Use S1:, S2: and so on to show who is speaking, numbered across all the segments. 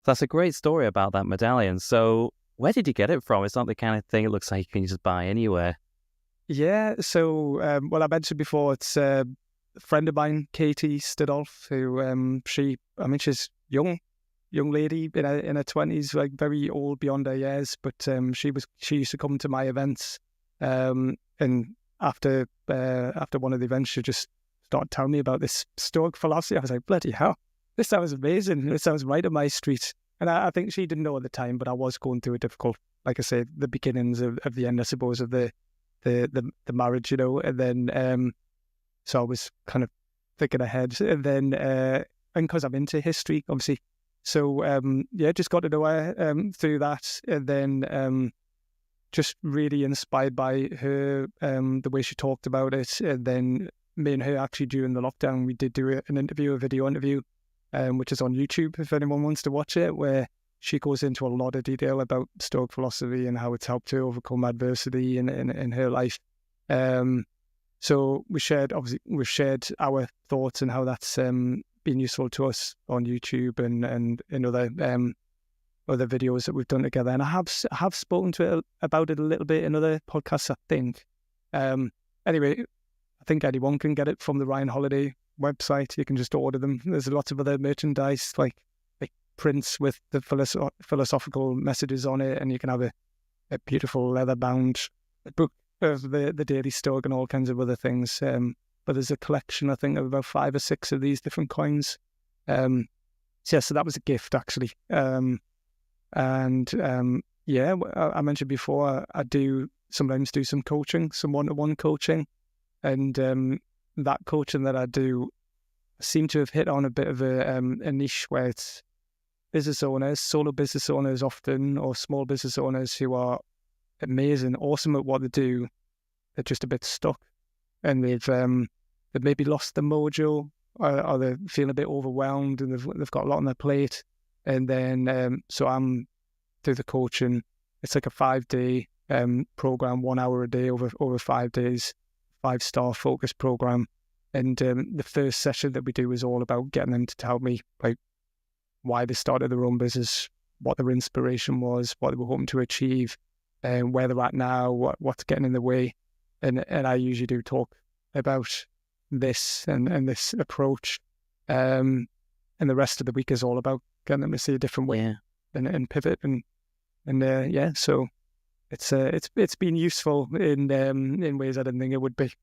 S1: That's a great story about that medallion. So where did you get it from? It's not the kind of thing it looks like you can just buy anywhere.
S2: Yeah, so well, I mentioned before, it's a friend of mine, Katie Stidolf, who she's young lady in her 20s, like very old beyond her years, but she used to come to my events, and after one of the events, she just started telling me about this Stoic philosophy. I was like, bloody hell, this sounds amazing. It sounds right up my street. And I think she didn't know at the time, but I was going through a difficult, like I say, the beginnings of the end, I suppose, of the marriage, and then so I was kind of thinking ahead, and then and because I'm into history, obviously, so just got to know her through that, and then just really inspired by her, the way she talked about it, and then me and her actually during the lockdown we did do a video interview, which is on YouTube if anyone wants to watch it, where she goes into a lot of detail about Stoic philosophy and how it's helped her overcome adversity in her life. So we've shared our thoughts and how that's been useful to us on YouTube and in other videos that we've done together. And I have spoken to her about it a little bit in other podcasts, I think. Anyway, I think anyone can get it from the Ryan Holiday website. You can just order them. There's lots of other merchandise like prints with the philosophical messages on it, and you can have a beautiful leather-bound book of the Daily Stoic and all kinds of other things. But there's a collection, I think, of about 5 or 6 of these different coins. So that was a gift, actually. I mentioned before, I sometimes do some coaching, some one-to-one coaching, and that coaching that I do seem to have hit on a bit of a niche where it's business owners, solo business owners often, or small business owners who are amazing, awesome at what they do. They're just a bit stuck, and they've maybe lost the mojo, or they feel a bit overwhelmed, and they've got a lot on their plate. And then so I'm through the coaching. It's like a 5-day program, 1 hour a day over 5 days, 5-star focus program. And the first session that we do is all about getting them to tell me like why they started their own business, what their inspiration was, what they were hoping to achieve, and where they're at now, what's getting in the way. And I usually do talk about this and this approach. And the rest of the week is all about getting them to see a different way and pivot. So it's been useful in ways I didn't think it would be.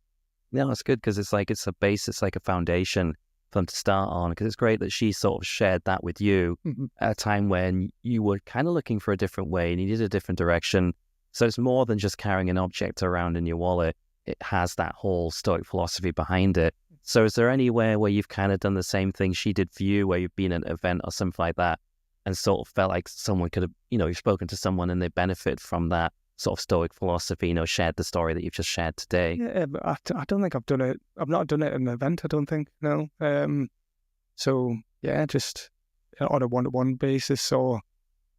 S1: No, it's good because it's a base, it's like a foundation for them to start on, because it's great that she sort of shared that with you at a time when you were kind of looking for a different way and you needed a different direction. So it's more than just carrying an object around in your wallet. It has that whole Stoic philosophy behind it. So is there anywhere where you've kind of done the same thing she did for you, where you've been at an event or something like that and sort of felt like someone could have, you've spoken to someone and they benefit from that sort of Stoic philosophy, shared the story that you've just shared today?
S2: Yeah, but I don't think I've done it. I've not done it at an event, I don't think, no. So yeah, just on a one-to-one basis or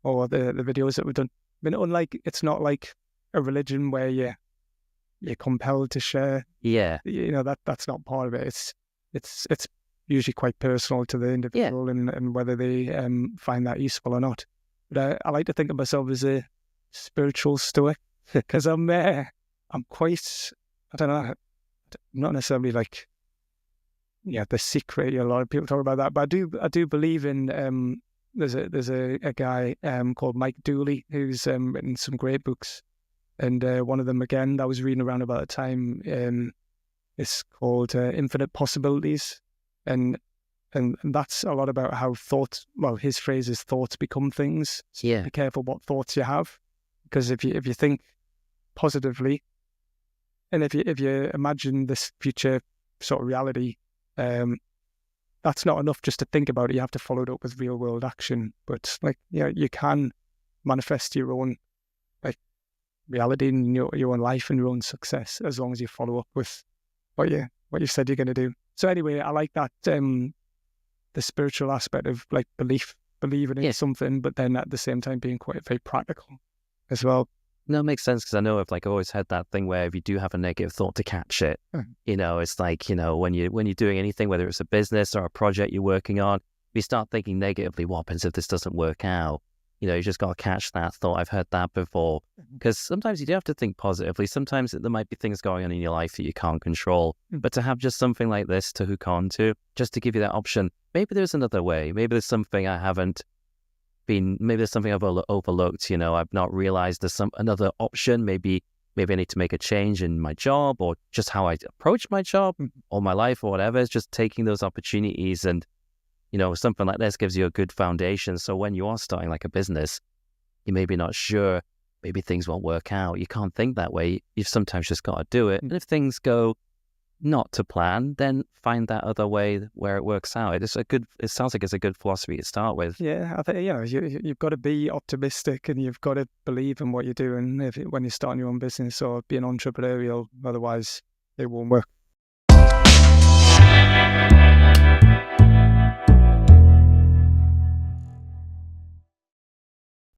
S2: the videos that we've done. I mean, it's not like a religion where you're compelled to share.
S1: Yeah.
S2: That's not part of it. It's usually quite personal to the individual and whether they find that useful or not. But I like to think of myself as a spiritual Stoic because I'm quite, I don't know, I'm not necessarily like the secret. A lot of people talk about that, but I do believe in there's a guy called Mike Dooley who's written some great books, and one of them again that I was reading around about the time is called Infinite Possibilities, and that's a lot about how thoughts. Well, his phrase is thoughts become things. So be careful what thoughts you have, because if you think positively, and if you imagine this future sort of reality, that's not enough just to think about it. You have to follow it up with real world action. But you can manifest your own reality in your own life and your own success as long as you follow up with what you said you're going to do. So anyway, I like that the spiritual aspect of believing in something, but then at the same time being quite very practical as well.
S1: No, it makes sense, because I know I've always had that thing where if you do have a negative thought, to catch it. It's when you're doing anything, whether it's a business or a project you're working on, you start thinking negatively, what happens if this doesn't work out? You just got to catch that thought. I've heard that before. Because sometimes you do have to think positively. Sometimes there might be things going on in your life that you can't control. But to have just something like this to hook on to, just to give you that option, maybe there's another way. Maybe there's something maybe there's something I've overlooked. I've not realized there's another option. Maybe I need to make a change in my job, or just how I approach my job or my life or whatever. It's just taking those opportunities, and something like this gives you a good foundation. So when you are starting like a business, you may be not sure, maybe things won't work out. You can't think that way. You've sometimes just got to do it. And if things go not to plan, then find that other way where it works out. It sounds like it's a good philosophy to start with.
S2: Yeah, I think you've got to be optimistic, and you've got to believe in what you're doing when you're starting your own business or being entrepreneurial. Otherwise, it won't work.